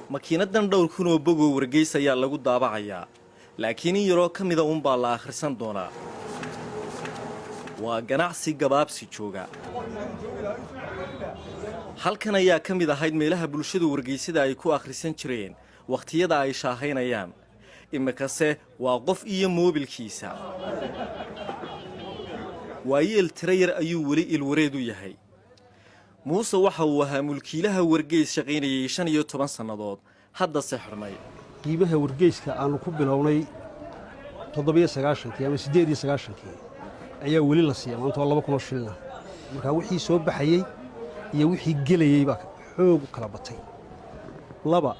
makiinadan dhowr kun oo bogoo wargeys ayaa lagu daabacayaa laakiin in yaroo ka mida uunbaa la akhrisan doonaa. waa ganacsi gabaabsi jooga. halkan ayaa ka mid ahayd meelaha bulshadu wargeysada ay ku akhrisan jireen wakhtiyada ay shaahaynayaan. imikase waa qof iyo moobilkiisa. waayeel tiro yar ayuu weli ilwareed u yahay. muuse waxa uu ahaa mulkiilaha wargeys shaqaynayay 15 sannadood, haddase xirmay. qiimaha wargeyska aanu ku bilownay 97 ama 98 ayaa weli la siiyay maanta 2,000 shilin. marka wixii soo baxayay iyo wixii gelayay baa xoog u kala batay. laba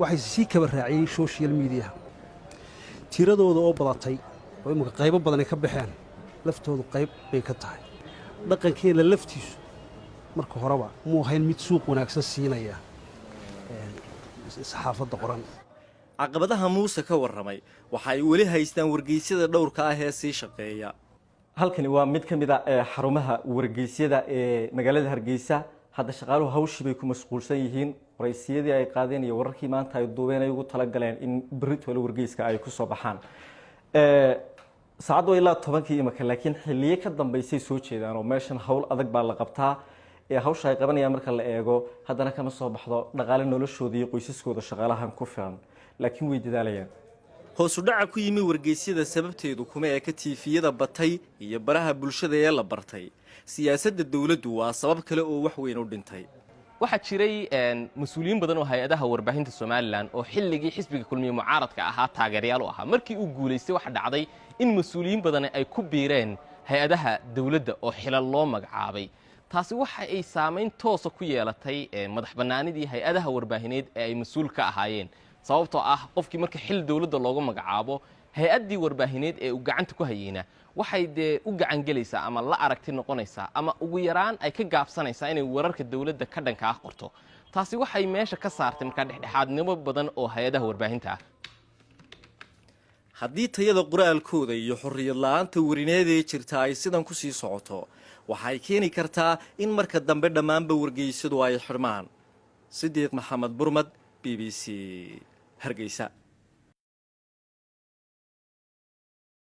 waxay si kaba raaciyay social media tiradooda oo badatay oo imka qaybo badan ay ka baxeen laftoodu qayb bay ka tahay. dhaqankeena laftiisu marka horeba muu ahayn mid suuq wanaagsan siinaya saxaafadda qoran. caqabadaha muuse ka warramay waxa ay weli haystaan wargeysyada dhowrka ah ee sii shaqeeya. halkani waa mid ka mid ah xarumaha wargeysyada ee magaalada Hargeysa. hadda shaqaaluhu hawshii bay ku mashquulsan yihiin. waraysiyadii ay qaadeen iyo wararkii maanta ay duubeen ay ugu talagaleen in berritooda wargeyska ay ku soo baxaan. saacadu ilaa 10kii imika, laakiin xilliye ka dambeysay soo jeedaan oo meeshan hawl adag baa la qabtaa. hawsha ay qabanayaan marka la eego haddana kama soo baxdo dhaqaale noloshooda iyo qoysaskooda shaqaalahan ku filan, laakiin way dadaalayaan. hoos u dhaca ku yimi wargeysyada sababteedu kuma eka tiifiyada batay iyo baraha bulshada ee la bartay. siyaasadda dawladdu waa sabab kale oo wax weyn u dhintay. waxaa jiray mas-uuliyiin badan oo hay-adaha warbaahinta Somaliland oo xilligii xisbiga kulmiye mucaaradka ahaa taageerayaal u ahaa. markii uu guuleystay waxa dhacday in mas-uuliyiin badan ay ku biireen hay-adaha dawladda oo xilal loo magacaabay. taasi waxa ay saameyn toos ah ku yeelatay madax bannaanidii hay-adaha warbaahineed ee ay mas'uul ka ahaayeen. sababtoo ah qofkii marka xil dawladda looga magacaabo hay-addii warbaahineed ee uu gacanta ku hayeyna waxay dee u gacan gelaysaa ama la aragti noqonaysaa ama ugu yaraan ay ka gaabsanaysaa inay wararka dawladda ka dhanka ah qorto. taasi waxay meesha ka saartay markaa dhexdhexaadnimo badan oo hay-adaha warbaahinta ah. haddii tayada qoraalkooda iyo xorriyad la'aanta warineed ee jirta ay sidan ku sii socoto, waxay keeni kartaa in marka dambe dhammaanba wargeysadu ay xirmaan. Sidiiq Maxamed Burmad, BBC Hargeysa.